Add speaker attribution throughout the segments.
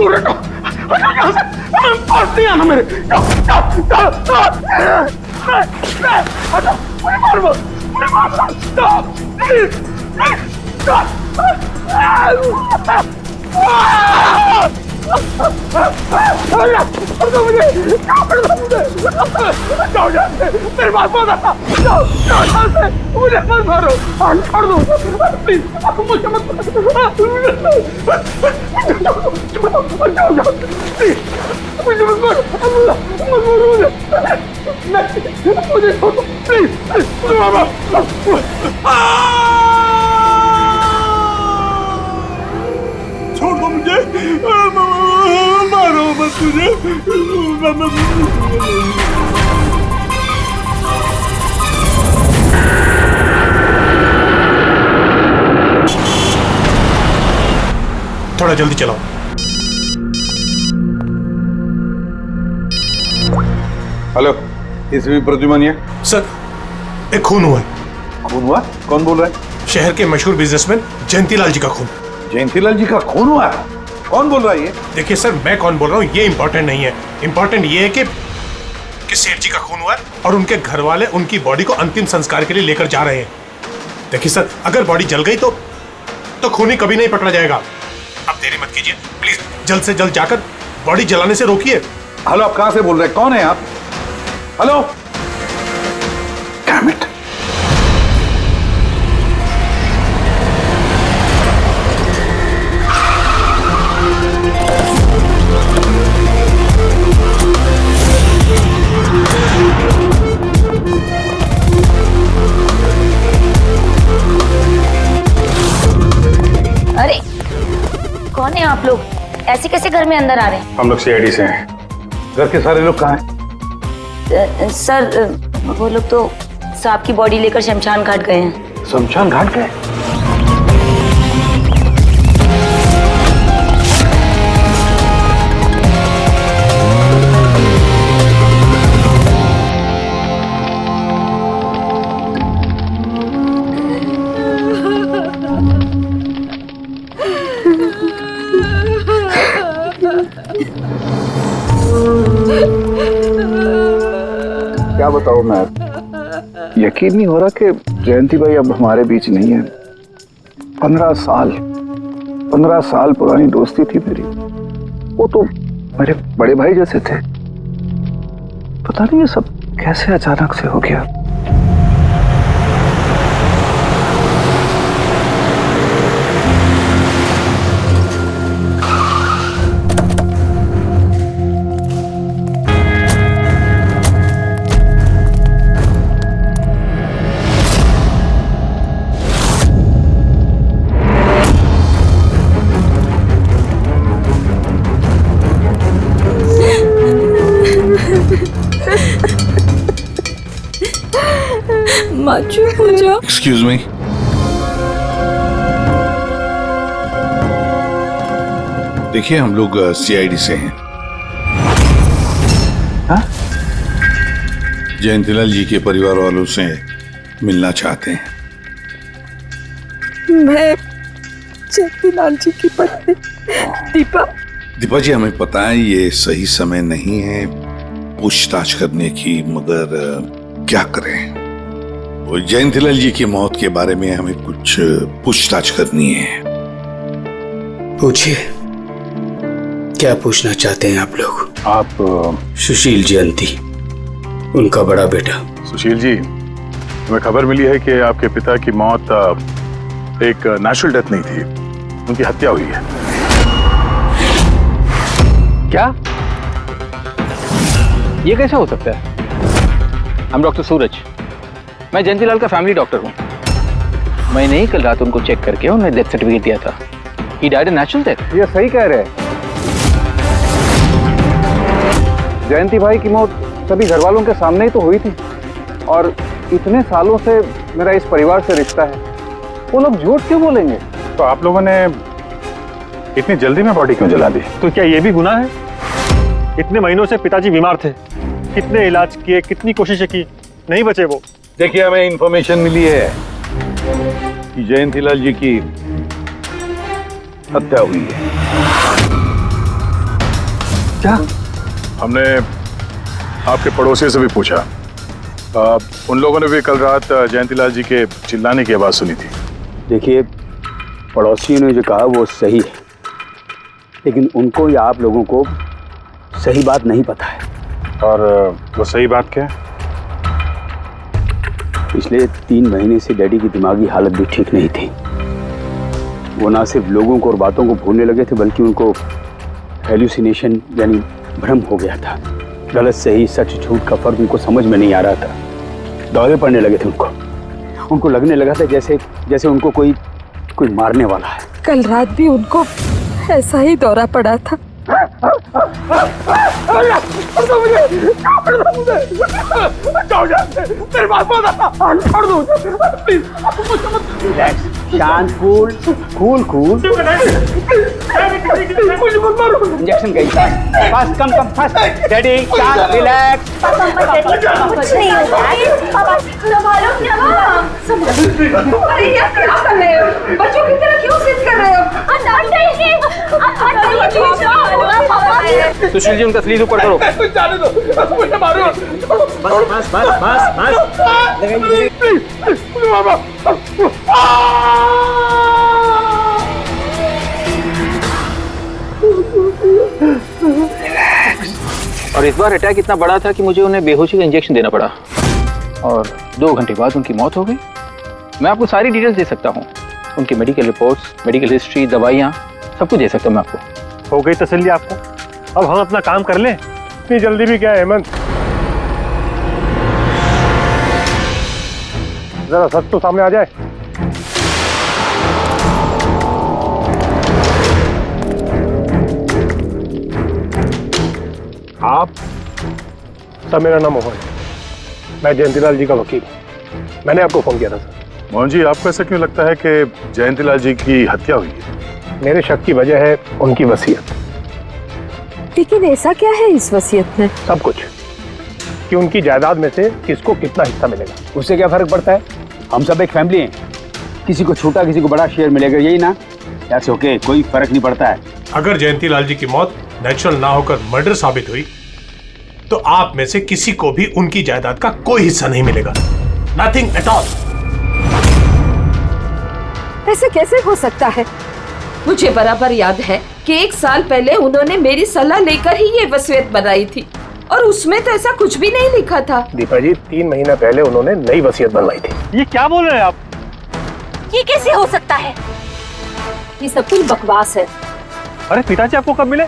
Speaker 1: दूर हटो, हटो यहाँ से, पास नहीं आना मेरे। हटो, मुझे मार मत, मुझे मार मत, प्लीज। मेरे पास मत आना, मुझे मत मारो, छोड़ दो प्लीज, मुझे मत मुझे मत मारो, मुझे छोड़ दो प्लीज, छोड़ दो मुझे, मारो मत मुझे।
Speaker 2: थोड़ा जल्दी चलाओ।
Speaker 3: हेलो, इसवी प्रद्युमन
Speaker 2: सर, एक खून हुआ है।
Speaker 3: खून हुआ? कौन बोल रहा है?
Speaker 2: शहर के मशहूर बिजनेसमैन जयंतीलाल जी का खून।
Speaker 3: जयंतीलाल जी का खून हुआ है? कौन बोल रहा है ये?
Speaker 2: देखिए सर, मैं कौन बोल रहा हूँ ये इंपॉर्टेंट नहीं है। इंपॉर्टेंट ये है कि सेठ जी का खून हुआ है और उनके घर वाले उनकी बॉडी को अंतिम संस्कार के लिए लेकर जा रहे हैं। देखिए सर, अगर बॉडी जल गई तो खूनी कभी नहीं पकड़ा जाएगा। अब देरी मत कीजिए प्लीज, जल्द से जल्द जाकर बॉडी जलाने से रोकिए।
Speaker 3: हेलो, आप कहां से बोल रहे हैं? कौन है आप? Hello, damn it.
Speaker 4: अरे कौन है आप लोग? ऐसे कैसे घर में अंदर आ रहे हैं?
Speaker 3: हम लोग सीआईडी से हैं। घर के सारे लोग कहाँ हैं?
Speaker 4: सर वो लोग तो साहब की बॉडी लेकर शमशान घाट गए हैं।
Speaker 3: शमशान घाट गए? क्या बताऊं मैं, यकीन नहीं हो रहा कि जयंती भाई अब हमारे बीच नहीं है। 15 साल पुरानी दोस्ती थी मेरी। वो तो मेरे बड़े भाई जैसे थे। पता नहीं ये सब कैसे अचानक से हो गया।
Speaker 4: चुप हो जाओ।
Speaker 3: एक्सक्यूज मी, देखिए हम लोग सीआईडी से हैं। हाँ? जयंतीलाल जी के परिवार वालों से मिलना चाहते हैं।
Speaker 5: मैं जयंतीलाल जी की पत्नी दीपा।
Speaker 3: दीपा जी, हमें पता है ये सही समय नहीं है पूछताछ करने की, मगर क्या करें? वो जयंतीलाल जी की मौत के बारे में हमें कुछ पूछताछ करनी है।
Speaker 6: पूछिए, क्या पूछना चाहते हैं आप लोग?
Speaker 3: आप
Speaker 6: सुशील जयंती, उनका बड़ा बेटा।
Speaker 7: सुशील जी, हमें खबर मिली है कि आपके पिता की मौत एक नेचुरल डेथ नहीं थी, उनकी हत्या हुई है।
Speaker 8: क्या? ये कैसे हो सकता है? हम डॉक्टर सूरज, मैं जयंतीलाल का फैमिली डॉक्टर हूँ। मैंने ही कल रात उनको चेक करके उन्हें डेथ सर्टिफिकेट दिया था। He died a natural death।
Speaker 9: ये सही कह रहे हैं। जयंती भाई की मौत सभी घर वालों के सामने ही तो हुई थी, और इतने सालों से मेरा इस परिवार से रिश्ता है, वो लोग झूठ क्यों बोलेंगे?
Speaker 7: तो आप लोगों ने इतनी जल्दी में बॉडी क्यों जला दी?
Speaker 10: तो क्या ये भी गुनाह है? इतने महीनों से पिताजी बीमार थे, कितने इलाज किए, कितनी कोशिशें की, नहीं बचे वो।
Speaker 3: देखिए, हमें इंफॉर्मेशन मिली है कि जयंतीलाल जी की हत्या हुई है।
Speaker 10: क्या?
Speaker 7: हमने आपके पड़ोसी से भी पूछा, उन लोगों ने भी कल रात जयंतीलाल जी के चिल्लाने की आवाज़ सुनी थी।
Speaker 6: देखिए, पड़ोसियों ने जो कहा वो सही है, लेकिन उनको या आप लोगों को सही बात नहीं पता है।
Speaker 10: और वो सही बात क्या है?
Speaker 6: पिछले 3 महीने से डैडी की दिमागी हालत भी ठीक नहीं थी। वो ना सिर्फ लोगों को और बातों को भूलने लगे थे, बल्कि उनको हेल्यूसिनेशन यानी भ्रम हो गया था। गलत सही, सच झूठ का फर्क उनको समझ में नहीं आ रहा था। दौरे पड़ने लगे थे उनको लगने लगा था जैसे उनको कोई मारने वाला है।
Speaker 5: कल रात भी उनको ऐसा ही दौरा पड़ा था।
Speaker 6: शांत, कूल। इंजेक्शन गई। Fast, come fast. डैडी, शांत, रिलैक्स।
Speaker 4: कुछ नहीं होता है। पापा संभालो।
Speaker 5: अरे ये क्या कर रहे हो? बच्चों की तरह क्यों जिद कर रहे हो?
Speaker 8: सुशील जी, उनका स्लीव ऊपर करो।
Speaker 1: जाने दो, मुझे मारो।
Speaker 8: बस। और इस बार अटैक इतना बड़ा था कि मुझे उन्हें बेहोशी का इंजेक्शन देना पड़ा और 2 घंटे बाद उनकी मौत हो गई। मैं आपको सारी डिटेल्स दे सकता हूँ, उनकी मेडिकल रिपोर्ट्स, मेडिकल हिस्ट्री, दवाइयाँ, सब कुछ दे सकता हूँ मैं आपको।
Speaker 10: हो गई तसल्ली आपको? अब हम अपना काम कर लें। इतनी जल्दी भी क्या है हेमंत? जरा सच तो सामने आ जाए। आप सर, मेरा नाम मोहन है, मैं जयंतीलाल जी का वकील। मैंने आपको फोन किया था सर।
Speaker 7: मोहन जी, आपको ऐसा क्यों लगता है कि जयंतीलाल जी की हत्या हुई है?
Speaker 10: मेरे शक की वजह है उनकी वसीयत।
Speaker 5: लेकिन ऐसा क्या है इस वसीयत में?
Speaker 10: सब कुछ, कि उनकी जायदाद में से किसको कितना हिस्सा मिलेगा।
Speaker 6: उससे क्या फर्क पड़ता है? हम सब एक फैमिली हैं, किसी को छोटा किसी को बड़ा शेयर मिलेगा, यही ना? दैट्स ओके, कोई फर्क नहीं पड़ता है।
Speaker 2: अगर जयंतीलाल जी की मौत नेचुरल ना होकर मर्डर साबित हुई तो आप में से किसी को भी उनकी जायदाद का कोई हिस्सा नहीं मिलेगा। Nothing at all.
Speaker 5: ऐसे कैसे हो सकता है? मुझे बराबर याद है कि 1 साल पहले उन्होंने मेरी सलाह लेकर ही ये वसीयत बनाई थी और उसमें तो ऐसा कुछ भी नहीं लिखा था।
Speaker 10: दीपा जी, 3 महीना पहले उन्होंने नई वसीयत बनवाई थी। ये क्या बोल रहे हैं आप?
Speaker 4: ये कैसे हो सकता है?
Speaker 5: ये सब कुछ बकवास है।
Speaker 10: अरे पिताजी आपको कब मिले?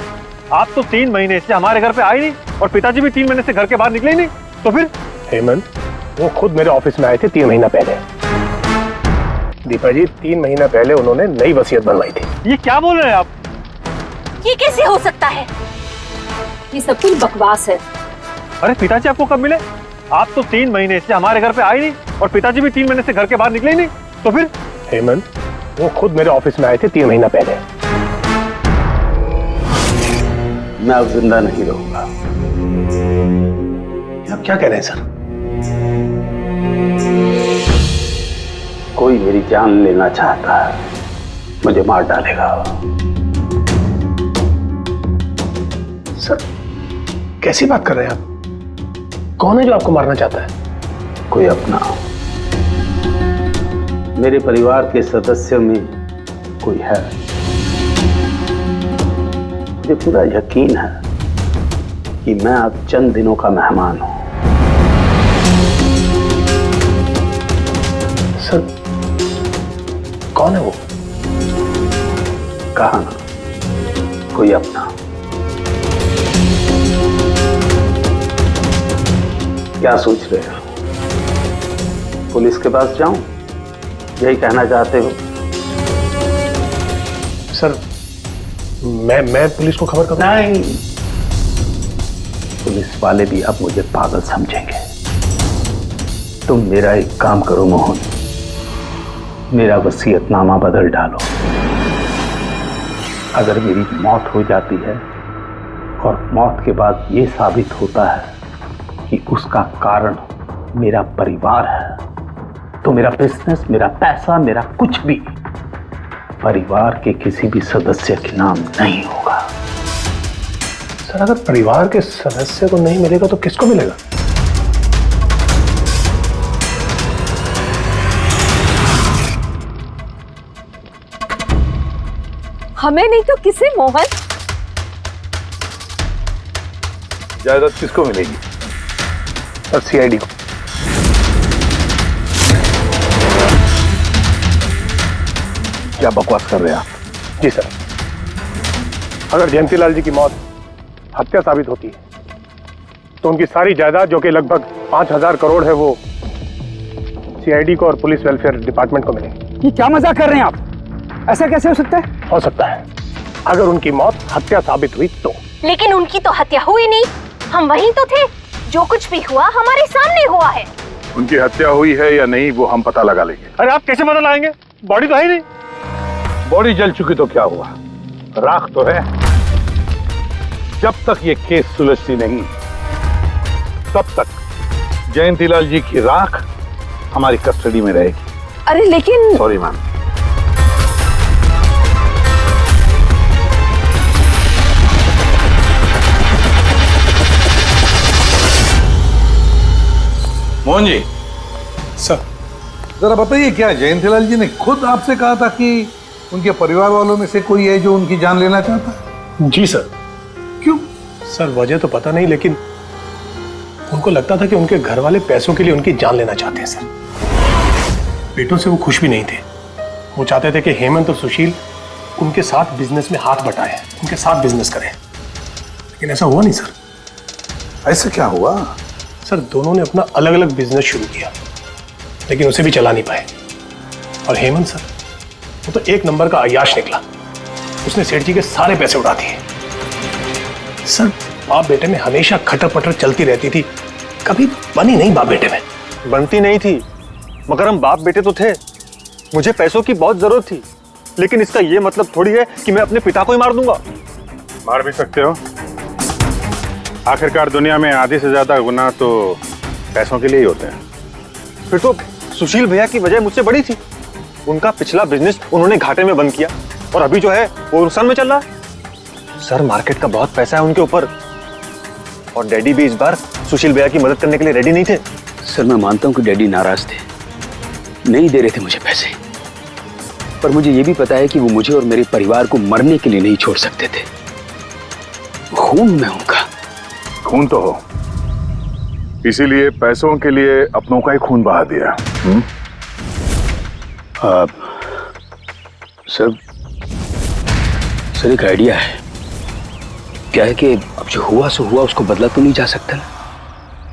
Speaker 10: आप तो 3 महीने से हमारे घर पे आए नहीं और पिताजी भी 3 महीने से घर के बाहर निकले ही नहीं। तो फिर? हेमंत, वो खुद मेरे ऑफिस में आए थे 3 महीना पहले। दीपा जी, 3 महीना पहले उन्होंने नई वसीयत बनवाई थी। ये क्या बोल रहे हैं आप?
Speaker 4: ये कैसे हो सकता है?
Speaker 5: ये सब कुछ बकवास है।
Speaker 10: अरे पिताजी आपको कब मिले? आप तो 3 महीने से हमारे घर पे आए नहीं और पिताजी भी 3 महीने से घर के बाहर निकले ही नहीं। तो फिर? हेमंत, वो खुद मेरे ऑफिस में आए थे 3 महीना पहले।
Speaker 6: मैं अब जिंदा नहीं रहूंगा।
Speaker 10: आप क्या कह रहे हैं सर?
Speaker 6: कोई मेरी जान लेना चाहता है, मुझे मार डालेगा।
Speaker 10: सर, कैसी बात कर रहे हैं आप? कौन है जो आपको मारना चाहता है?
Speaker 6: कोई अपना, मेरे परिवार के सदस्य में कोई है। मुझे पूरा यकीन है कि मैं अब चंद दिनों का मेहमान हूं।
Speaker 10: सर, कौन है वो?
Speaker 6: कहा ना, कोई अपना। क्या सोच रहे हो? पुलिस के पास जाऊं? यही कहना चाहते हो?
Speaker 10: सर, मैं पुलिस को खबर करूं?
Speaker 6: नहीं, पुलिस वाले भी अब मुझे पागल समझेंगे। तुम मेरा एक काम करो मोहन, मेरा वसीयतनामा बदल डालो। अगर मेरी मौत हो जाती है और मौत के बाद ये साबित होता है कि उसका कारण मेरा परिवार है, तो मेरा बिजनेस, मेरा पैसा, मेरा कुछ भी परिवार के किसी भी सदस्य के नाम नहीं होगा।
Speaker 10: सर अगर परिवार के सदस्य को नहीं मिलेगा तो किसको मिलेगा?
Speaker 5: हमें नहीं तो किसे मोहन?
Speaker 7: जायदाद किसको मिलेगी?
Speaker 10: सर सीआईडी को।
Speaker 7: क्या बकवास कर रहे हैं आप?
Speaker 10: जी सर, अगर जयंतीलाल जी की मौत हत्या साबित होती है तो उनकी सारी जायदाद जो कि लगभग 5,000 करोड़ है वो सीआईडी को और पुलिस वेलफेयर डिपार्टमेंट को मिलेगी।
Speaker 6: ये क्या मजाक कर रहे हैं आप? ऐसा कैसे हो सकता है?
Speaker 10: हो सकता है अगर उनकी मौत हत्या साबित हुई तो।
Speaker 4: लेकिन उनकी तो हत्या हुई नहीं, हम वहीं तो थे। जो कुछ भी हुआ हमारे सामने हुआ है।
Speaker 7: उनकी हत्या हुई है या नहीं वो हम पता लगा लेंगे।
Speaker 10: अरे आप कैसे पता लगाएंगे? बॉडी तो है ही नहीं।
Speaker 7: बॉडी जल चुकी तो क्या हुआ, राख तो है। जब तक ये केस सुलझती नहीं तब तक जयंतीलाल जी की राख हमारी कस्टडी में रहेगी।
Speaker 5: अरे लेकिन
Speaker 7: sorry ma'am.
Speaker 11: Mohan ji,
Speaker 2: sir
Speaker 11: जरा बताइए, क्या जयंतीलाल जी ने खुद आपसे कहा था कि उनके परिवार वालों में से कोई है जो उनकी जान लेना चाहता है?
Speaker 2: जी सर।
Speaker 11: क्यों?
Speaker 2: सर वजह तो पता नहीं, लेकिन उनको लगता था कि उनके घर वाले पैसों के लिए उनकी जान लेना चाहते हैं सर। बेटों से वो खुश भी नहीं थे। वो चाहते थे कि हेमंत और सुशील उनके साथ बिजनेस में हाथ बटाएं, उनके साथ बिजनेस करें, लेकिन ऐसा हुआ नहीं सर।
Speaker 11: ऐसा क्या हुआ?
Speaker 2: सर दोनों ने अपना अलग अलग बिजनेस शुरू किया, लेकिन उसे भी चला नहीं पाए। और हेमंत सर, वो तो एक नंबर का अय्याश निकला। उसने सेठ जी के सारे पैसे उड़ा दिए। सर बाप बेटे में हमेशा खटर पटर चलती रहती थी, कभी बनी नहीं बाप बेटे में।
Speaker 10: बनती नहीं थी, मगर हम बाप बेटे तो थे। मुझे पैसों की बहुत जरूरत थी, लेकिन इसका ये मतलब थोड़ी है कि मैं अपने पिता को ही मार दूंगा।
Speaker 7: मार भी सकते हो। आखिरकार दुनिया में आधे से ज्यादा गुनाह तो पैसों के लिए ही होते हैं।
Speaker 10: फिर तो सुशील भैया की वजह मुझसे बड़ी थी। उनका पिछला बिजनेस उन्होंने घाटे में बंद किया और अभी जो है वो नुकसान में चल रहा है। सर मार्केट का बहुत पैसा है उनके ऊपर, और डैडी भी इस बार सुशील भैया की मदद करने के लिए रेडी नहीं थे।
Speaker 6: सर मैं मानता हूं कि डैडी नाराज थे, नहीं दे रहे थे मुझे पैसे, पर मुझे ये भी पता है कि वो मुझे और मेरे परिवार को मरने के लिए नहीं छोड़ सकते थे। खून में उनका
Speaker 7: खून तो हो, इसीलिए पैसों के लिए अपनों का ही खून बहा दिया।
Speaker 6: सर एक आइडिया है। क्या है कि अब जो हुआ सो हुआ, उसको बदला तो नहीं जा सकता ना,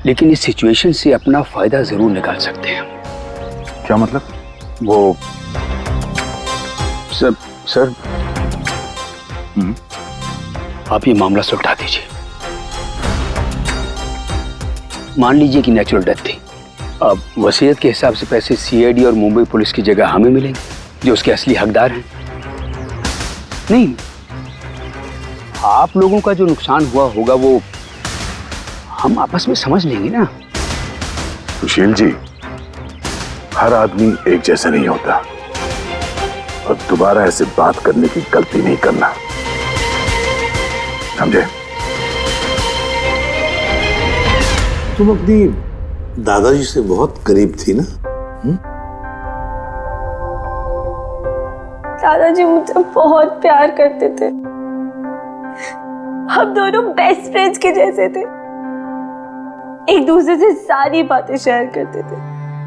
Speaker 6: लेकिन इस सिचुएशन से अपना फायदा जरूर निकाल सकते हैं।
Speaker 7: क्या मतलब? वो
Speaker 6: सर आप ये मामला सुलझा दीजिए। मान लीजिए कि नेचुरल डेथ थी, अब वसीयत के हिसाब से पैसे सीआईडी और मुंबई पुलिस की जगह हमें मिलेंगे जो उसके असली हकदार हैं। नहीं, आप लोगों का जो नुकसान हुआ होगा वो हम आपस में समझ लेंगे ना।
Speaker 7: सुशील जी, हर आदमी एक जैसा नहीं होता, और दोबारा ऐसे बात करने की गलती नहीं करना, समझे?
Speaker 11: तुम अपनी दादाजी से बहुत करीब थी ना?
Speaker 12: दादाजी मुझे बहुत प्यार करते थे। हम दोनों बेस्ट फ्रेंड्स के जैसे थे, एक दूसरे से सारी बातें शेयर करते थे।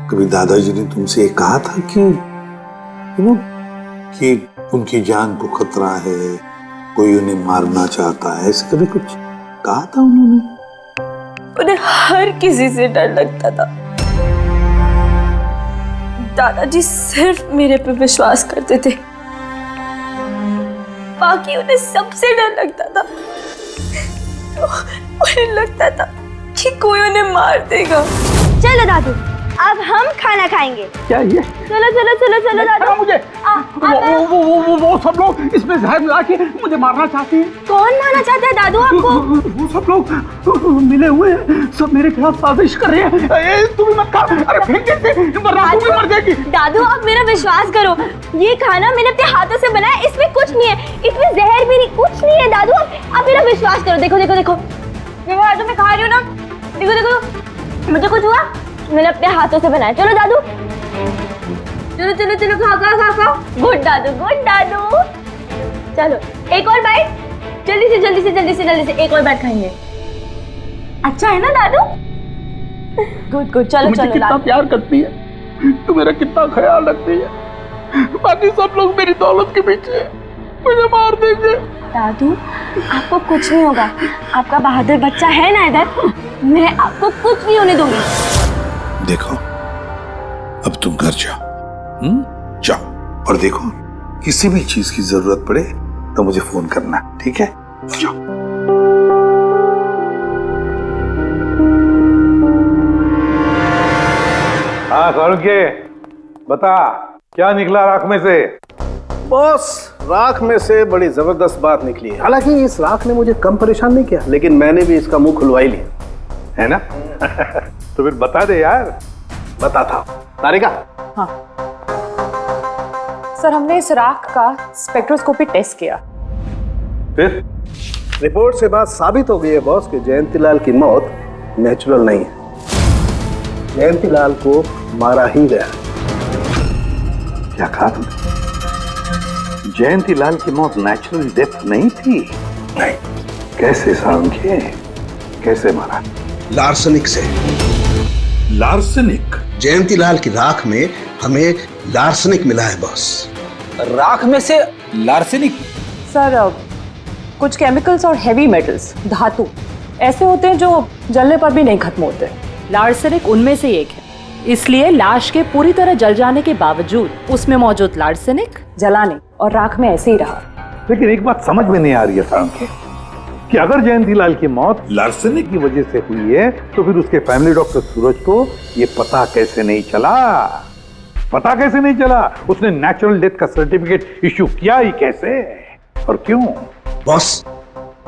Speaker 11: कभी दादाजी ने तुमसे ये कहा था कि उनकी जान को खतरा है, कोई उन्हें मारना चाहता है, ऐसे कभी कुछ कहा था उन्होंने?
Speaker 12: उन्हें हर किसी से डर लगता था। दादाजी सिर्फ मेरे पे विश्वास करते थे, बाकी उन्हें सबसे डर लगता था। तो उन्हें लगता था कि कोई उन्हें मार देगा।
Speaker 13: चलो दादू, अब हम खाना खाएंगे।
Speaker 6: क्या ये?
Speaker 13: चलो चलो चलो चलो दादू।
Speaker 6: मुझे वो सब लोग इसमें जहर मिला के मुझे मारना चाहते हैं।
Speaker 13: कौन मारना चाहता है दादू आपको?
Speaker 6: वो सब लोग मिले हुए हैं, सब मेरे खिलाफ साजिश कर रहे हैं। तुम मत खा, अरे फेंक दे, वरना तू भी मर जाएगी।
Speaker 13: दादू आप मेरा विश्वास करो, ये खाना मैंने अपने हाथों से बनाया, इसमें कुछ नहीं है, इसमें जहर भी नहीं, कुछ नहीं है दादू, आप मेरा विश्वास करो, देखो देखो देखो, मेरे हाथों में खा रही हूँ ना, देखो देखो, मुझे कुछ हुआ, मैंने अपने हाथों से बनाया। चलो दादू, चलो चलो चलो, खाओ खाओ खाओ खाओ। गुड दादू, गुड दादू। चलो एक और बाइट, जल्दी से जल्दी से जल्दी से जल्दी से एक और बाइट खाएंगे। अच्छा है ना दादू? गुड गुड, चलो चलो।
Speaker 3: कितना प्यार करती है तू, मेरा कितना ख्याल रखती है, बाकी सब लोग मेरी दौलत के पीछे मुझे मार देंगे।
Speaker 13: दादू आपको कुछ नहीं होगा, आपका बहादुर बच्चा है ना इधर, मैं आपको कुछ नहीं होने दूंगी।
Speaker 11: देखो अब तुम घर जाओ, जाओ, और देखो किसी भी चीज की जरूरत पड़े तो मुझे फोन करना, ठीक है? जाओ।
Speaker 7: हाँ के बता, क्या निकला राख में से?
Speaker 14: बॉस, राख में से बड़ी जबरदस्त बात निकली है। हालांकि इस राख ने मुझे कम परेशान नहीं किया, लेकिन मैंने भी इसका मुंह खुलवा ही लिया,
Speaker 7: है ना? तो फिर बता दे यार।
Speaker 14: बताता हूं। तारिका।
Speaker 15: हाँ सर, हमने इस राख का स्पेक्ट्रोस्कोपी टेस्ट किया,
Speaker 7: फिर
Speaker 14: रिपोर्ट से बात साबित हो गई है बॉस कि जयंतीलाल की मौत नेचुरल नहीं है, जयंतीलाल को मारा ही गया।
Speaker 3: क्या कहा तुमने? जयंतीलाल की मौत नेचुरल डेथ नहीं थी? नहीं। कैसे सांख्ये, कैसे मारा?
Speaker 16: लार्सनिक से।
Speaker 11: लार्सनिक?
Speaker 16: जयंतीलाल की राख में हमें लार्सनिक मिला है बॉस।
Speaker 8: राख में से लार्सनिक?
Speaker 15: सर कुछ केमिकल्स और हेवी मेटल्स, धातु ऐसे होते हैं जो जलने पर भी नहीं खत्म होते। लार्सनिक उनमें से एक है, इसलिए लाश के पूरी तरह जल जाने के बावजूद उसमें मौजूद लार्सनिक जलाने और राख में ऐसे ही रहा।
Speaker 7: लेकिन एक बात समझ में नहीं आ रही है सांख्य, कि अगर जयंतीलाल की मौत लार्सनिक की वजह से हुई है तो फिर उसके फैमिली डॉक्टर सूरज को ये पता कैसे नहीं चला? पता कैसे नहीं चला? उसने नेचुरल डेथ का सर्टिफिकेट इश्यू किया ही कैसे और क्यों?
Speaker 16: बॉस,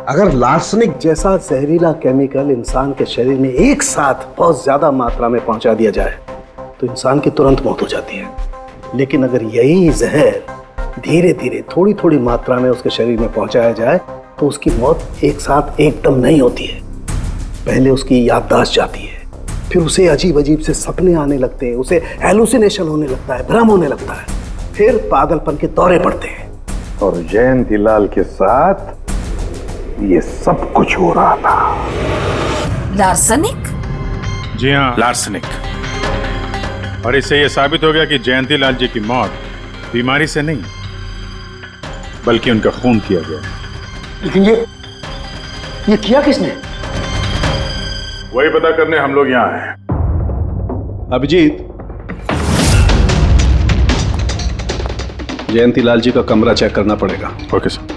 Speaker 16: अगर लार्सनिक
Speaker 14: जैसा जहरीला केमिकल इंसान के शरीर में एक साथ बहुत ज्यादा मात्रा में पहुंचा दिया जाए तो इंसान की तुरंत मौत हो जाती है, लेकिन अगर यही जहर धीरे धीरे थोड़ी थोड़ी मात्रा में उसके शरीर में पहुंचाया जाए तो उसकी मौत एक साथ एकदम नहीं होती है। पहले उसकी याददाश्त जाती है, फिर उसे अजीब अजीब से सपने आने लगते हैं, उसे हेलुसिनेशन होने लगता है, भ्रम होने लगता है, फिर पागलपन के दौरे पड़ते हैं।
Speaker 7: और जयंतीलाल के साथ ये सब कुछ हो रहा था।
Speaker 5: लार्सनिक?
Speaker 17: जी हाँ, लार्सनिक। और इससे यह साबित हो गया कि जयंतीलाल जी की मौत बीमारी से नहीं बल्कि उनका खून किया गया।
Speaker 14: लेकिन ये किया किसने?
Speaker 17: वही पता करने हम लोग यहाँ हैं।
Speaker 14: अभिजीत, जयंतीलाल जी का कमरा चेक करना पड़ेगा।
Speaker 17: Okay sir.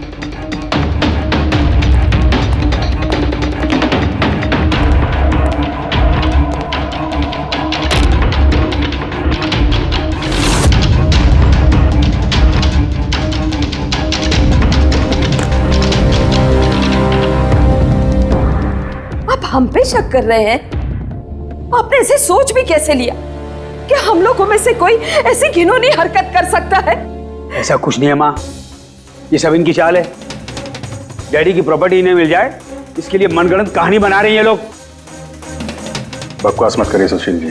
Speaker 5: हम पे शक कर रहे हैं? आपने ऐसे सोच भी कैसे लिया कि हम लोगों में से कोई ऐसी घिनौनी हरकत कर सकता है?
Speaker 6: ऐसा कुछ नहीं है माँ, ये सब इनकी चाल है। डैडी की प्रॉपर्टी इन्हें मिल जाए इसके लिए मनगढ़ंत कहानी बना रहे हैं ये लोग।
Speaker 17: बकवास मत करिए सुशील जी,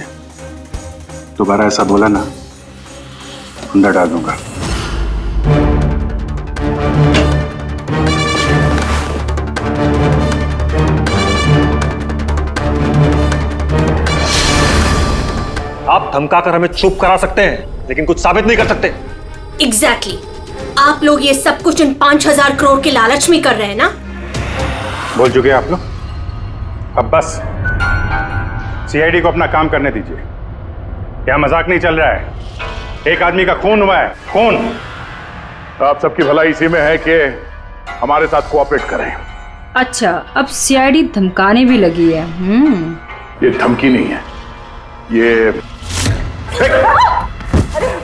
Speaker 17: दोबारा ऐसा बोला ना अंडा डाल दूंगा।
Speaker 10: आप धमकाकर हमें चुप करा सकते हैं लेकिन कुछ साबित नहीं कर सकते।
Speaker 18: एग्जैक्टली आप लोग ये सब कुछ इन 5000 करोड़ के लालच में कर रहे हैं ना?
Speaker 17: बोल चुके आप लोग, अब बस सीआईडी को अपना काम करने दीजिए। क्या मजाक नहीं चल रहा है? एक आदमी का खून हुआ है, खून।
Speaker 7: आप सबकी भलाई इसी में है कि हमारे साथ कोऑपरेट करें।
Speaker 19: अच्छा, अब सीआईडी धमकाने भी लगी है।
Speaker 7: ये धमकी नहीं है, ये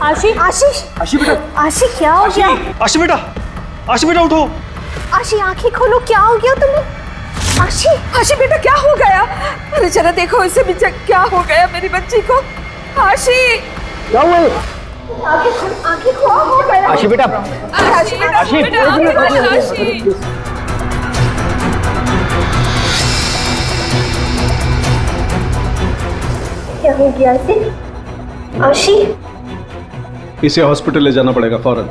Speaker 13: आशी, आशीष,
Speaker 10: आशी बेटा,
Speaker 13: आशी क्या हो गया?
Speaker 10: आशी बेटा, आशी बेटा उठो।
Speaker 13: आशी आंखें खोलो, क्या हो गया तुम्हें? आशी,
Speaker 5: आशी बेटा क्या हो गया? अरे जरा देखो इसे भी, क्या हो गया मेरी बच्ची को? आशी
Speaker 14: क्या हुआ?
Speaker 13: आंखें खोलो, हो गया।
Speaker 6: आशी बेटा,
Speaker 5: आशी बेटा,
Speaker 6: आशी,
Speaker 5: आशी
Speaker 13: क्या हो गया इसे? आशी,
Speaker 14: इसे हॉस्पिटल ले जाना पड़ेगा फौरन।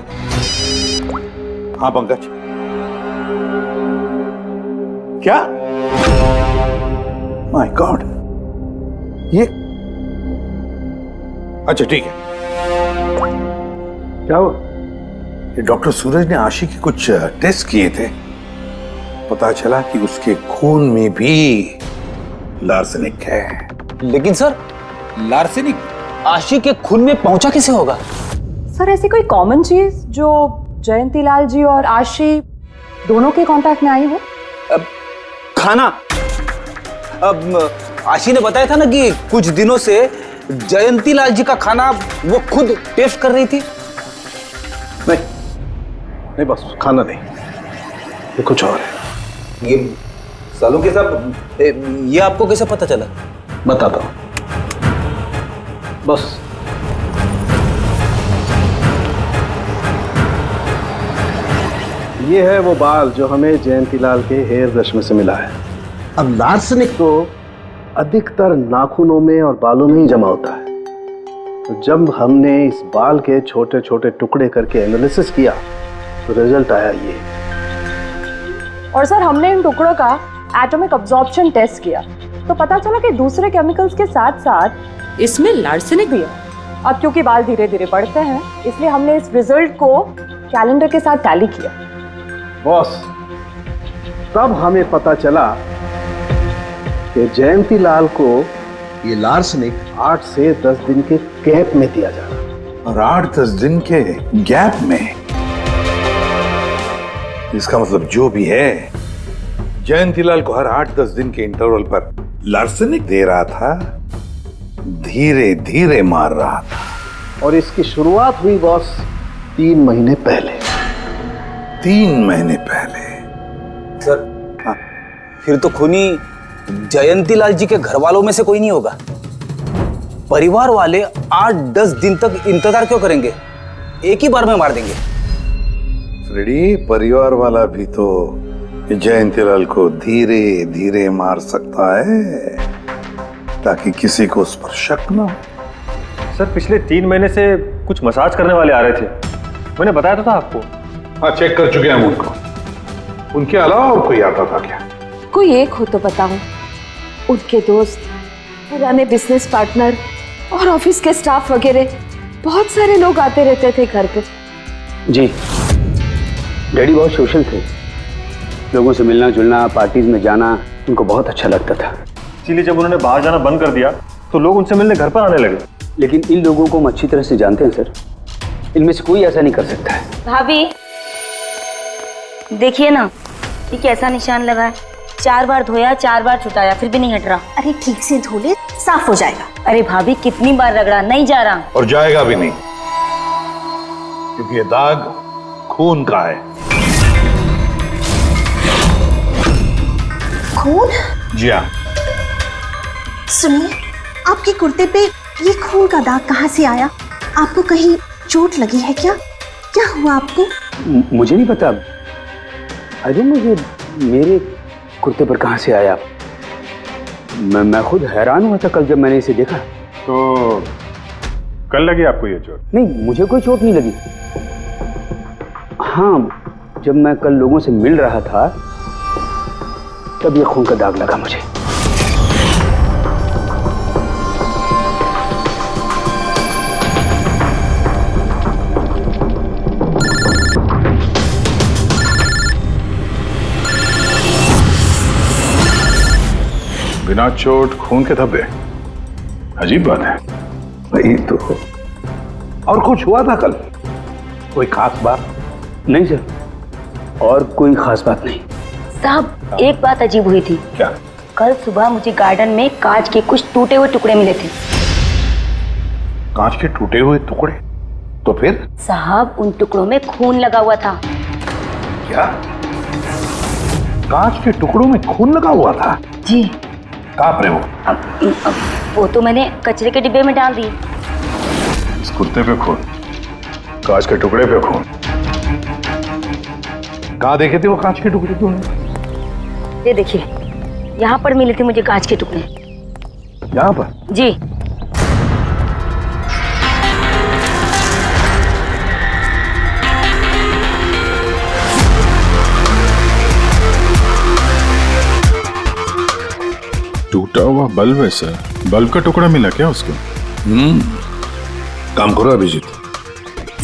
Speaker 11: हाँ पंकज, क्या? माय गॉड, ये अच्छा ठीक है। क्या हुआ? ये डॉक्टर सूरज ने आशी के कुछ टेस्ट किए थे, पता चला कि उसके खून में भी लार्सेनिक है।
Speaker 8: लेकिन सर, लार्सेनिक आशी के खून में पहुंचा कैसे होगा?
Speaker 15: सर ऐसी कोई कॉमन चीज जो जयंती लाल जी और आशी दोनों के कांटेक्ट में आई हो?
Speaker 8: खाना। अब आशी ने बताया था ना कि कुछ दिनों से जयंती लाल जी का खाना वो खुद टेस्ट कर रही थी।
Speaker 14: नहीं बस खाना नहीं, ये कुछ और है।
Speaker 8: ये सालों के साहब, ये आपको कैसे पता चला?
Speaker 14: बताता हूं, बस ये है वो बाल जो हमें जयंतीलाल के हेयर ब्रश में से मिला है। अब लार्सेनिक तो अधिकतर नाखूनों में और बालों में ही जमा होता है। तो जब हमने इस बाल के छोटे छोटे टुकड़े करके एनालिसिस किया तो रिजल्ट आया ये।
Speaker 15: और सर हमने इन टुकड़ों का एटॉमिक अब्जॉर्प्शन टेस्ट किया तो पता चला कि दूसरे केमिकल्स के साथ साथ इसमें लार्सेनिक भी है। अब क्योंकि बाल धीरे धीरे बढ़ते हैं इसलिए हमने इस रिजल्ट को कैलेंडर के साथ टैली किया।
Speaker 14: बॉस, तब हमें पता चला कि जयंतीलाल को ये लार्सेनिक 8 से 10 दिन के गैप में दिया जा रहा है।
Speaker 11: और 8-10 दिन के गैप में? इसका मतलब जो भी है, जयंतीलाल को हर 8-10 दिन के इंटरवल पर लार्सेनिक दे रहा था, धीरे धीरे मार रहा था।
Speaker 14: और इसकी शुरुआत हुई बॉस 3 महीने पहले।
Speaker 11: 3 महीने पहले?
Speaker 8: सर हाँ, फिर तो खूनी जयंतीलाल जी के घर वालों में से कोई नहीं होगा। परिवार वाले 8-10 दिन तक इंतजार क्यों करेंगे? एक ही बार में मार देंगे।
Speaker 11: फ्रेडी, परिवार वाला भी तो जयंतीलाल को धीरे धीरे मार सकता है ताकि किसी को उस पर शक ना हो।
Speaker 10: सर पिछले 3 महीने से कुछ मसाज करने वाले आ रहे थे, मैंने बताया तो था आपको।
Speaker 7: हाँ, चेक कर चुके हैं हम उनको। उनके अलावा और कोई आता था क्या?
Speaker 5: कोई एक हो तो बताओ। उनके दोस्त, पुराने बिजनेस पार्टनर और ऑफिस के स्टाफ वगैरह बहुत सारे लोग आते रहते थे घर पे।
Speaker 6: जी, डैडी बहुत सोशल थे, लोगों से मिलना जुलना, पार्टीज में जाना उनको बहुत अच्छा लगता था।
Speaker 10: इसीलिए जब उन्होंने बाहर जाना बंद कर दिया तो लोग उनसे मिलने घर पर आने लगे।
Speaker 6: लेकिन इन लोगों को हम अच्छी तरह से जानते हैं सर, इनमें से कोई ऐसा नहीं कर सकता है।
Speaker 4: भाभी देखिए ना, ये कैसा निशान लगा है। 4 बार धोया, 4 बार छुटाया, फिर भी नहीं हट रहा।
Speaker 18: अरे ठीक से धो ले, साफ हो जाएगा।
Speaker 4: अरे भाभी कितनी बार रगड़ा, नहीं जा रहा।
Speaker 11: और जाएगा भी नहीं, क्योंकि ये दाग खून का है।
Speaker 18: खून?
Speaker 11: जी हाँ।
Speaker 18: सुनिए, आपके कुर्ते पे ये खून का दाग कहाँ से आया? आपको कहीं चोट लगी है क्या? क्या हुआ आपको?
Speaker 6: मुझे नहीं पता। अरे मुझे मेरे कुर्ते पर कहाँ से आया? मैं खुद हैरान हुआ था कल जब मैंने इसे देखा।
Speaker 17: तो कल लगी आपको ये चोट?
Speaker 6: नहीं, मुझे कोई चोट नहीं लगी। हाँ, जब मैं कल लोगों से मिल रहा था तब ये खून का दाग लगा मुझे।
Speaker 7: बिना चोट खून के धब्बे, अजीब बात है।
Speaker 11: वही तो। और कुछ हुआ था कल? कोई खास बात?
Speaker 6: नहीं सर, और कोई खास बात नहीं।
Speaker 4: साहब एक बात अजीब हुई थी।
Speaker 11: क्या?
Speaker 4: कल सुबह मुझे गार्डन में कांच के कुछ टूटे हुए टुकड़े मिले थे।
Speaker 11: कांच के टूटे हुए टुकड़े? तो फिर?
Speaker 4: साहब उन टुकड़ों में खून लगा हुआ था।
Speaker 11: क्या? कांच के टुकड़ों में खून लगा हुआ था?
Speaker 4: जी।
Speaker 11: कहाँ पर वो?
Speaker 4: वो तो मैंने कचरे के डिब्बे में डाल दिए।
Speaker 7: इस कुर्ते पे खून, कांच के टुकड़े पे खून।
Speaker 11: कहाँ देखे थे वो कांच के टुकड़े तुमने?
Speaker 4: ये देखिए, यहाँ पर मिले थे मुझे कांच के टुकड़े।
Speaker 11: यहाँ पर?
Speaker 4: जी।
Speaker 20: टूटा हुआ बल्ब है सर। बल्ब का टुकड़ा मिला क्या उसको?
Speaker 11: काम करो अभिजीत,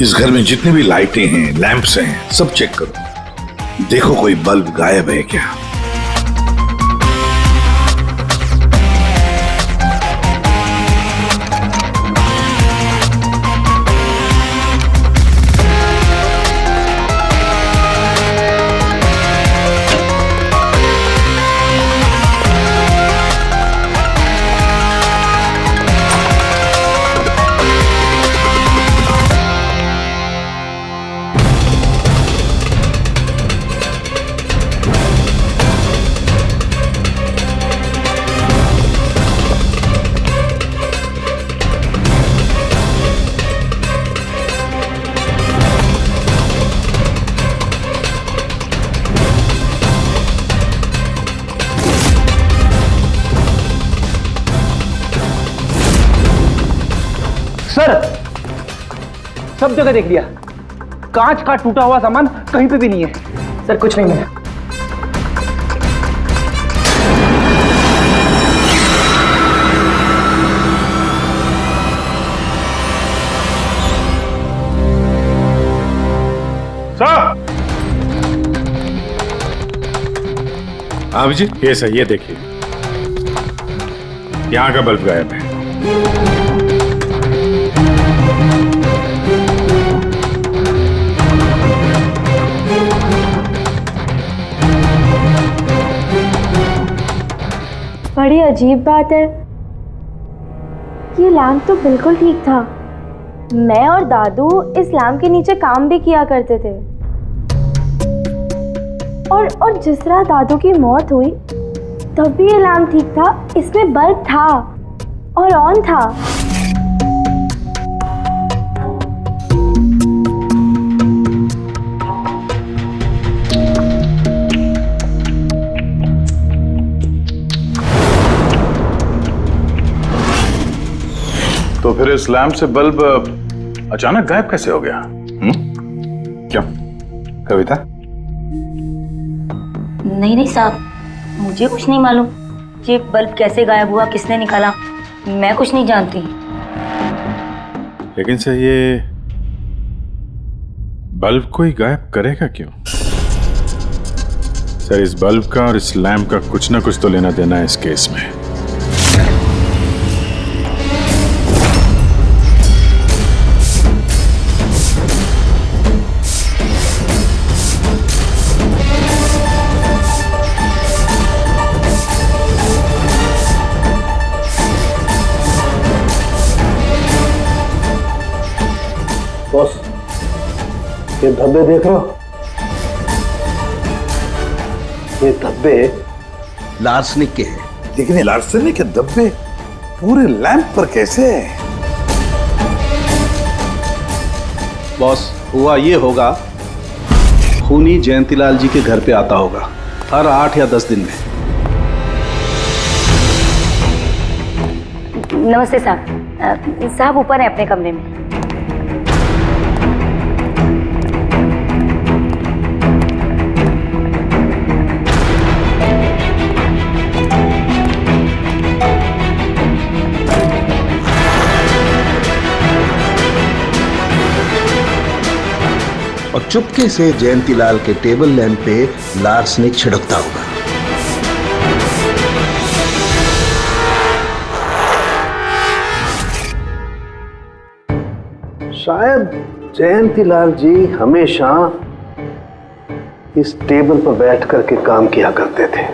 Speaker 11: इस घर में जितनी भी लाइटें हैं, लैंप्स हैं, सब चेक करो, देखो कोई बल्ब गायब है क्या।
Speaker 1: सब जगह देख लिया, कांच का टूटा हुआ सामान कहीं पे भी नहीं है। सर कुछ नहीं मिला।
Speaker 17: सर! अभिजीत, ये सही, ये देखिए, यहां का बल्ब गायब है।
Speaker 13: बड़ी अजीब बात है, ये लैम्प तो बिल्कुल ठीक था। मैं और दादू इस लैम्प के नीचे काम भी किया करते थे, और जिस तरह दादू की मौत हुई तब भी ये लैम्प ठीक था, इसमें बल्ब था और ऑन था।
Speaker 17: तो फिर इस लैंप से बल्ब अचानक गायब कैसे हो गया? क्यों कविता?
Speaker 4: नहीं साहब, मुझे कुछ नहीं मालूम ये बल्ब कैसे गायब हुआ, किसने निकाला, मैं कुछ नहीं जानती।
Speaker 20: लेकिन सर ये बल्ब कोई गायब करेगा क्यों? सर इस बल्ब का और इस लैंप का कुछ ना कुछ तो लेना देना है इस केस में।
Speaker 14: बॉस, ये धब्बे देख रहे हो? ये धब्बे
Speaker 16: लार्सनिक के हैं।
Speaker 11: लेकिन ये लार्सनिक के धब्बे पूरे लैंप पर कैसे?
Speaker 14: बॉस, हुआ ये होगा, खूनी जयंतीलाल जी के घर पे आता होगा हर 8 या 10 दिन में।
Speaker 4: नमस्ते साहब, साहब ऊपर है अपने कमरे में।
Speaker 16: और चुपके से जयंतीलाल के टेबल लैंप पे लार्सनिक छिड़कता होगा।
Speaker 14: शायद जयंतीलाल जी हमेशा इस टेबल पर बैठ करके काम किया करते थे।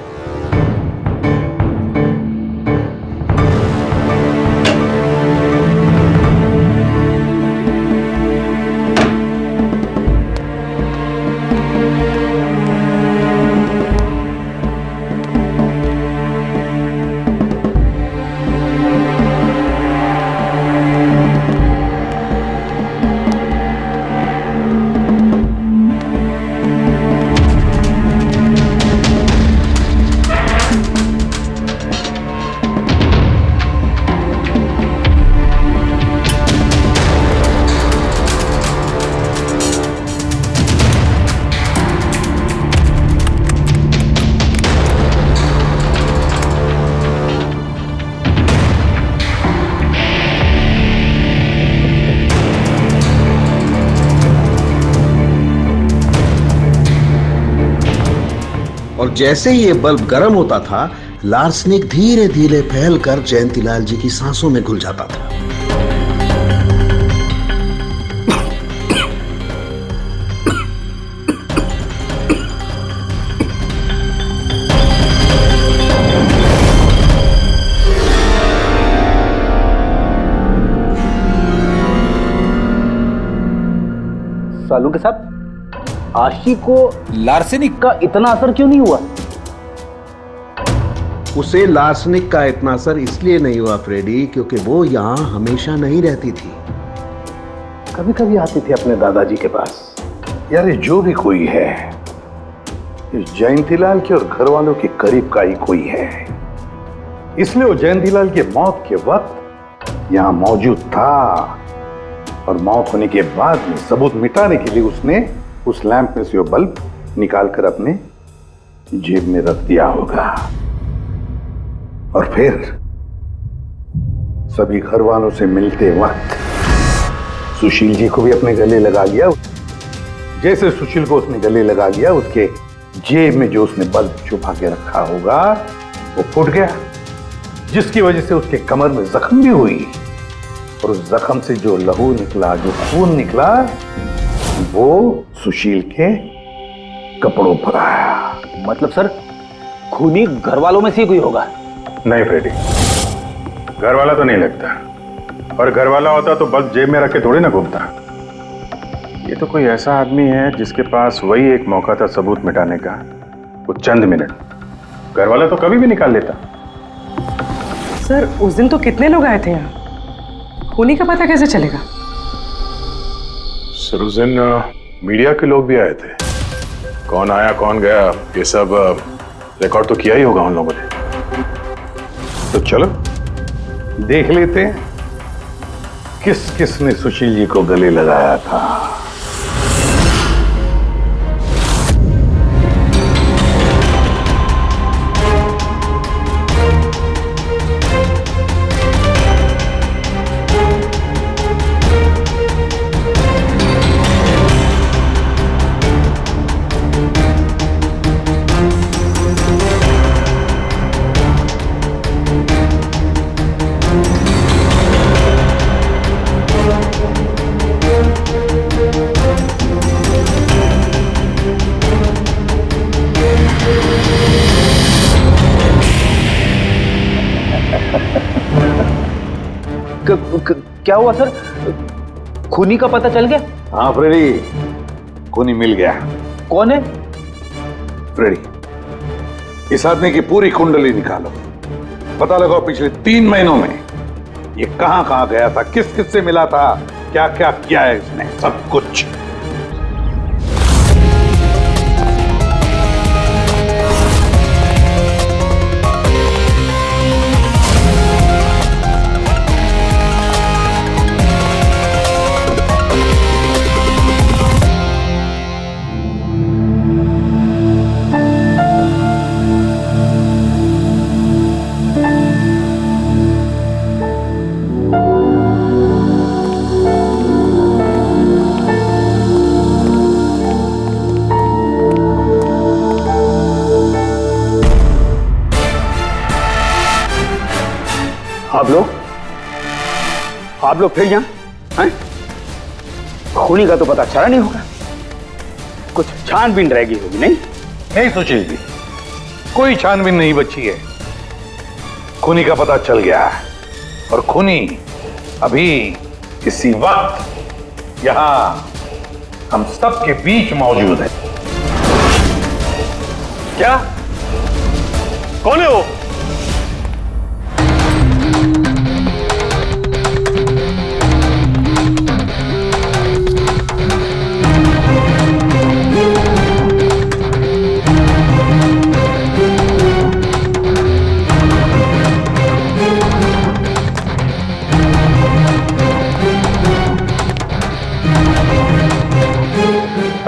Speaker 16: और जैसे ही ये बल्ब गर्म होता था, लार्सनिक धीरे धीरे फैलकर जयंतीलाल जी की सांसों में घुल जाता था।
Speaker 6: सालू के साथ आशी को लार्सेनिक का इतना असर क्यों नहीं हुआ?
Speaker 16: उसे लार्सनिक का इतना असर इसलिए नहीं हुआ फ्रेडी, क्योंकि वो यहाँ हमेशा नहीं रहती थी।
Speaker 14: कभी कभी आती थी अपने दादाजी के पास।
Speaker 11: यार ये जो भी कोई है, इस जयंतीलाल के और घर वालों के करीब का ही कोई है, इसलिए वो जयंतीलाल के मौत के वक्त यहां मौजूद था और मौत होने के बाद में सबूत मिटाने के लिए उसने उस लैंप में से वो बल्ब निकालकर अपने जेब में रख दिया होगा और फिर सभी घर वालों से मिलते वक्त सुशील जी को भी अपने गले लगा लिया। जैसे सुशील को उसने गले लगा लिया, उसके जेब में जो उसने बल्ब छुपा के रखा होगा वो फूट गया, जिसकी वजह से उसके कमर में जख्म भी हुई और उस जख्म से जो लहू निकला, जो खून निकला, वो सुशील के कपड़ों पर आया।
Speaker 6: मतलब सर खूनी घर वालों में से कोई होगा?
Speaker 17: नहीं फ्रेडी, घर वाला तो नहीं लगता, और घर वाला होता तो बल्ब जेब में रख के थोड़ी ना घूमता। ये तो कोई ऐसा आदमी है जिसके पास वही एक मौका था सबूत मिटाने का, वो चंद मिनट। घर वाला तो कभी भी निकाल लेता।
Speaker 21: सर उस दिन तो कितने लोग आए थे यहाँ, खूनी का पता कैसे चलेगा?
Speaker 17: सर उस दिन मीडिया के लोग भी आए थे, कौन आया कौन गया ये सब रिकॉर्ड तो किया ही होगा उन लोगों ने।
Speaker 11: तो चलो देख लेते हैं किस किस ने सुशील जी को गले लगाया था।
Speaker 6: क्या हुआ सर, खूनी का पता चल गया?
Speaker 11: हाँ फ्रेडी, खूनी मिल गया।
Speaker 6: कौन है?
Speaker 11: फ्रेडी, इस आदमी की पूरी कुंडली निकालो, पता लगाओ पिछले 3 महीनों में ये कहां कहां गया था, किस किस से मिला था, क्या क्या किया है इसने, सब कुछ।
Speaker 6: आप लोग फिर यहाँ हैं? खूनी का तो पता चला नहीं होगा, कुछ छानबीन रहेगी होगी। नहीं
Speaker 11: सुशील जी, कोई छानबीन नहीं बची है, खूनी का पता चल गया है और खूनी अभी इसी वक्त यहां हम सब के बीच मौजूद है।
Speaker 10: क्या? कौन है वो?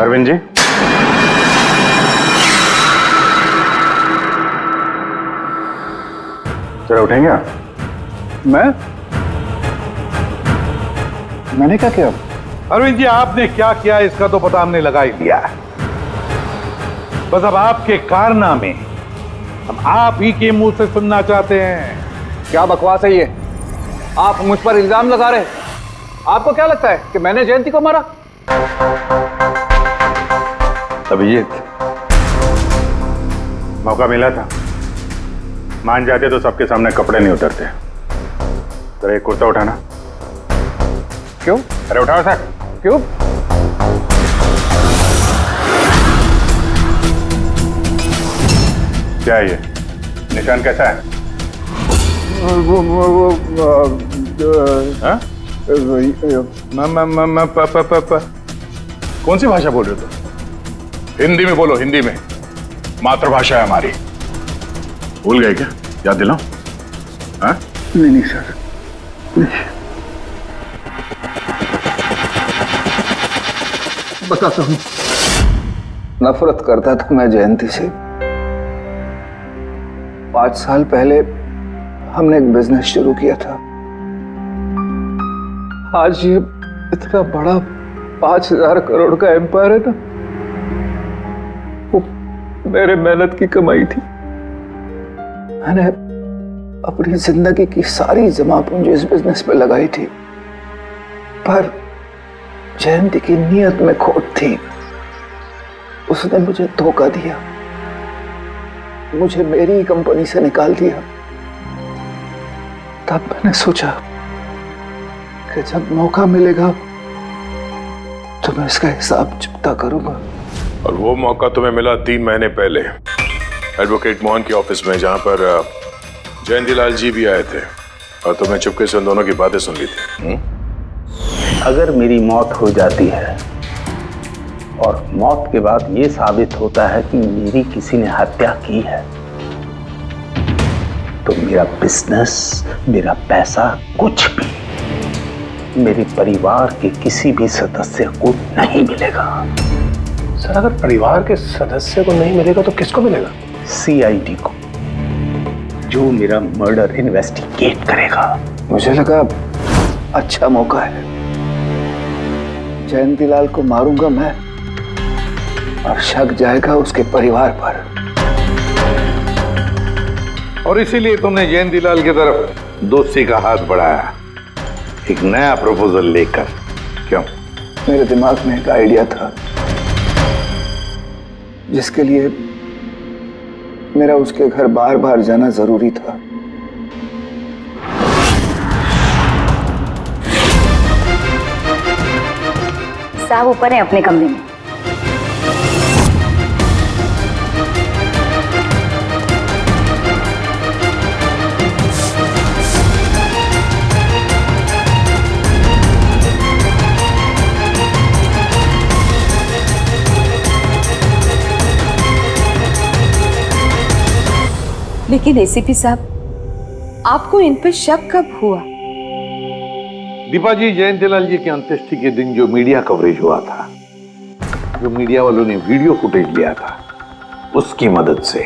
Speaker 17: अरविंद जी, जरा उठेंगे आप?
Speaker 11: मैंने क्या किया? अरविंद जी, आपने क्या किया इसका तो पता हमने लगा ही लिया है।
Speaker 7: बस अब आपके कारनामे हम आप ही के मुंह से सुनना चाहते हैं।
Speaker 8: क्या बकवास है ये? आप मुझ पर इल्जाम लगा रहे हैं। आपको क्या लगता है कि मैंने जयंती को मारा?
Speaker 17: अभिजीत, मौका मिला था, मान जाते तो सबके सामने कपड़े नहीं उतरते। जरा एक कुर्ता उठाना।
Speaker 8: क्यों?
Speaker 17: अरे उठाओ सर।
Speaker 8: क्यों?
Speaker 17: क्या है ये? निशान कैसा है? हाँ? कौन सी भाषा बोल रहे हो तुम? हिंदी में बोलो, हिंदी में। मातृभाषा है हमारी। भूल गए क्या? याद दिलाओ। हाँ?
Speaker 3: नहीं सर, बताता हूँ। नफरत करता था मैं जयंती से। 5 साल पहले हमने एक बिजनेस शुरू किया था। आज ये इतना बड़ा 5000 करोड़ का एम्पायर है ना, वो मेरे मेहनत की कमाई थी। मैंने अपनी जिंदगी की सारी जमा पूंजी इस बिजनेस पे लगाई थी, पर जयंती की नीयत में खोट थी। उसने मुझे धोखा दिया, मुझे मेरी कंपनी से निकाल दिया। तब मैंने सोचा कि जब मौका मिलेगा तो मैं इसका हिसाब चुकता करूंगा।
Speaker 20: और वो मौका तुम्हें मिला 3 महीने पहले एडवोकेट मोहन के ऑफिस में, जहां पर जयंतीलाल जी भी आए थे और तुमने चुपके से उन दोनों की बातें सुन ली थी।
Speaker 6: अगर मेरी मौत हो जाती है और मौत के बाद ये साबित होता है कि मेरी किसी ने हत्या की है, तो मेरा बिजनेस, मेरा पैसा, कुछ भी मेरे परिवार के किसी भी सदस्य को नहीं मिलेगा।
Speaker 14: सर, अगर परिवार के सदस्य को नहीं मिलेगा तो किसको मिलेगा?
Speaker 6: सीआईडी को, जो मेरा मर्डर इन्वेस्टिगेट करेगा।
Speaker 3: मुझे लगा अच्छा मौका है। जयंतीलाल को मारूंगा मैं और शक जाएगा उसके परिवार पर।
Speaker 7: और इसीलिए तुमने जयंतीलाल की तरफ दोस्ती का हाथ बढ़ाया, एक नया प्रपोजल लेकर। क्यों?
Speaker 3: मेरे दिमाग में एक आइडिया था जिसके लिए मेरा उसके घर बार बार जाना जरूरी था।
Speaker 4: साहब ऊपर है अपने कमरे में।
Speaker 5: लेकिन एसीपी साहब, आपको इन पे शक कब हुआ?
Speaker 7: दीपा जी, जयंतीलाल जी की अंत्येष्टि के दिन जो मीडिया कवरेज हुआ था, जो मीडिया वालों ने वीडियो फुटेज लिया था, उसकी मदद से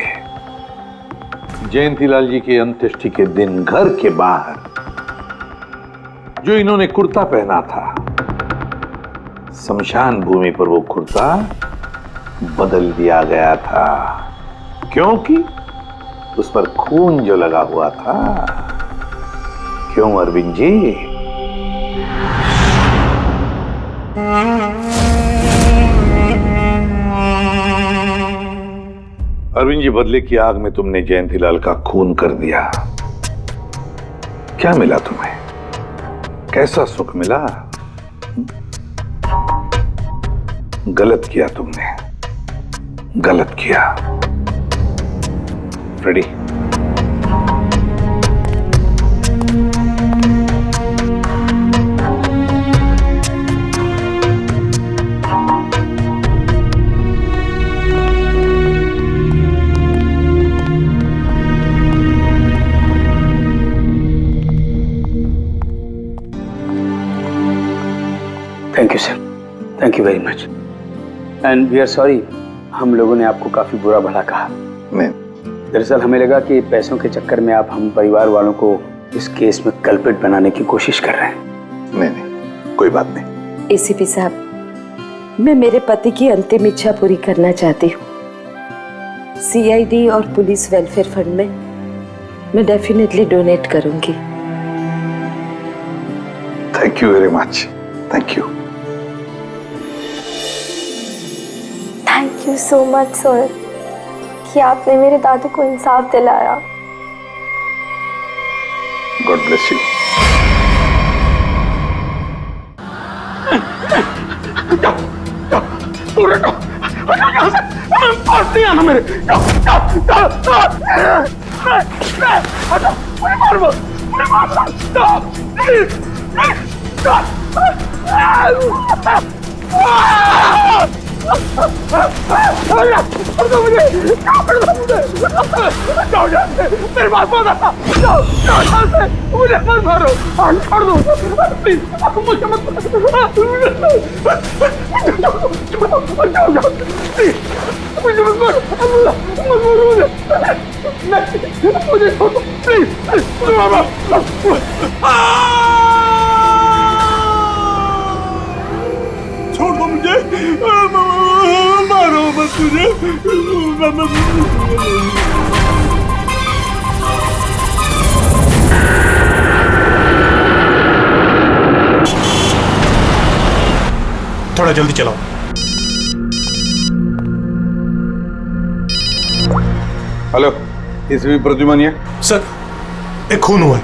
Speaker 7: जयंतीलाल जी के अंत्येष्टि के दिन घर के बाहर जो इन्होंने कुर्ता पहना था, शमशान भूमि पर वो कुर्ता बदल दिया गया था, क्योंकि उस पर खून जो लगा हुआ था। क्यों अरविंद जी? अरविंद जी, बदले की आग में तुमने जयंतीलाल का खून कर दिया। क्या मिला तुम्हें? कैसा सुख मिला? गलत किया तुमने, गलत किया। Ready?
Speaker 6: Thank you sir, thank you very much. And we are sorry, हम लोगों ने आपको काफी बुरा भला कहा। दरअसल हमें लगा कि पैसों के चक्कर में आप हम परिवार वालों को इस केस में कल्प्रिट बनाने की कोशिश कर रहे हैं।
Speaker 7: नहीं, कोई बात नहीं।
Speaker 5: एसीपी साहब, मैं मेरे पति की अंतिम इच्छा पूरी करना चाहती हूँ। सीआईडी और पुलिस वेलफेयर फंड में मैं डेफिनेटली डोनेट करूंगी।
Speaker 11: Thank you very much, thank you.
Speaker 12: Thank you so much sir कि आपने मेरे दादू को इंसाफ दिलाया।
Speaker 11: God bless you.
Speaker 1: पास नहीं आना मेरे। मेरे पास मत आना। मुझे मत मारो, छोड़ दो प्लीज, मुझे मत मुझे मत मारो, मुझे छोड़ो प्लीज। छोड़ दो मुझे, मारो मत मुझे।
Speaker 2: थोड़ा जल्दी चलाओ।
Speaker 11: हेलो, इसवी प्रद्युमन है?
Speaker 2: सर, एक खून हुआ है।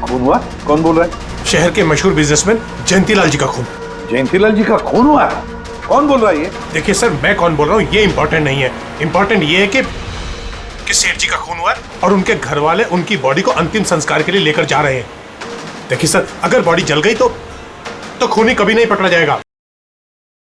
Speaker 11: खून हुआ? कौन बोल रहा है?
Speaker 2: शहर के मशहूर बिजनेसमैन जयंतीलाल जी का खून।
Speaker 11: जयंतीलाल जी का खून हुआ है? कौन बोल रहा है ये?
Speaker 2: देखिए सर, मैं कौन बोल रहा हूँ ये इम्पोर्टेंट नहीं है। इम्पोर्टेंट ये है कि सेठ जी का खून हुआ है और उनके घर वाले उनकी बॉडी को अंतिम संस्कार के लिए लेकर जा रहे हैं। देखिए सर, अगर बॉडी जल गई तो खूनी कभी नहीं पकड़ा जाएगा।